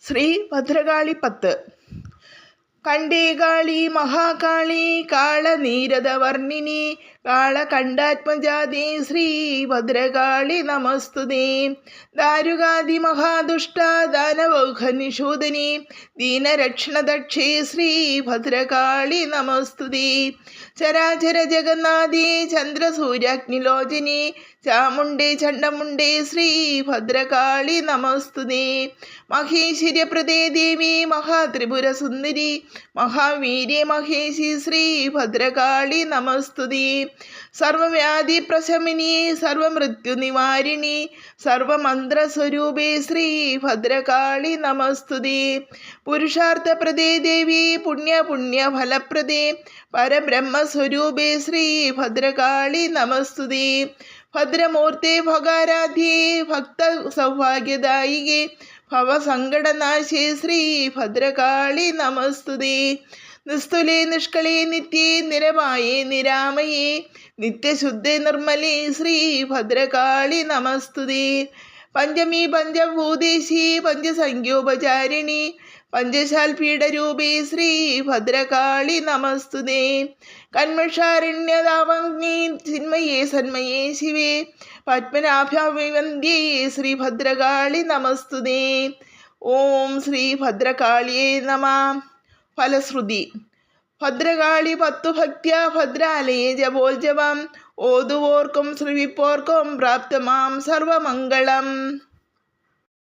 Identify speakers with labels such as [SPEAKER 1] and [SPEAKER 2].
[SPEAKER 1] ശ്രീ ഭദ്രകാളി 10. കണ്ടേ കാളി മഹാകാളി കാളനീരദവർണിനി കാളകണ്ഠാത്മജാതേ ശ്രീ ഭദ്രകാളി നമസ്തുതേ. ദാരുകാദി മഹാദുഷ്ട ദാനവൗഹനിഷൂദനി ദീനരക്ഷണദക്ഷേ ശ്രീ ഭദ്രകാളി നമസ്തുതേ. ചരാചര ജഗന്നാഥേ ചന്ദ്രസൂര്യാഗ്നിലോചനി ചാമുണ്ടേ ചണ്ഡമുണ്ടേ ശ്രീ ഭദ്രകാളി നമസ്തുതേ. മഹേശ്വര്യപ്രദേ ദേവി മഹാത്രിപുരസുന്ദരി മഹാവീര്യ മഹേശി ശ്രീ ഭദ്രകാളി നമസ്തുതേ. സർവവ്യാധി പ്രശമിനി സർവമൃത്യുനിവാരിണി സർവമന്ത്രസ്വരൂപേ ശ്രീ ഭദ്രകാളി നമസ്തുതേ. പുരുഷാർത്ഥപ്രദേ ദേവി പുണ്യഫലപ്രദേ പരബ്രഹ്മസ്വരൂപേ ശ്രീ ഭദ്രകാളി നമസ്തുതേ. ഭദ്രമൂർത്തേ ഭഗാരാധ്യേ ഭക്ത സൗഭാഗ്യദായികേ ഭവസങ്കടനാശേ ശ്രീ ഭദ്രകാളി നമസ്തുതേ. നിസ്തുലേ നിഷ്കളേ നിത്യേ നിരമായേ നിരാമയേ നിത്യശുദ്ധേ നിർമ്മലേ ശ്രീ ഭദ്രകാളി നമസ്തുതേ. പഞ്ചമീ പഞ്ചഭൂതേശി പഞ്ചസംഖ്യോപചാരിണി പഞ്ചശാൽപീഠരൂപേ ശ്രീ ഭദ്രകാളി നമസ്തുതേ. കന്മഷാരണ്യതാവഗ്നി ചിന്മയേ സന്മയേ ശിവേ പത്മനാഭവന്ദ്യേ ശ്രീ ഭദ്രകാളി നമസ്തുതേ. ഓം ശ്രീ ഭദ്രകാളിയേ നമഃ. ഫലശ്രുതി. ഭദ്രകാളി 10 ഭക്ത്യാ ഭദ്രാലയേ ജപോത്സവം ഓതുവോർക്കും ശ്രവിപ്പോർക്കും പ്രാപ്തമാം സർവമംഗളം.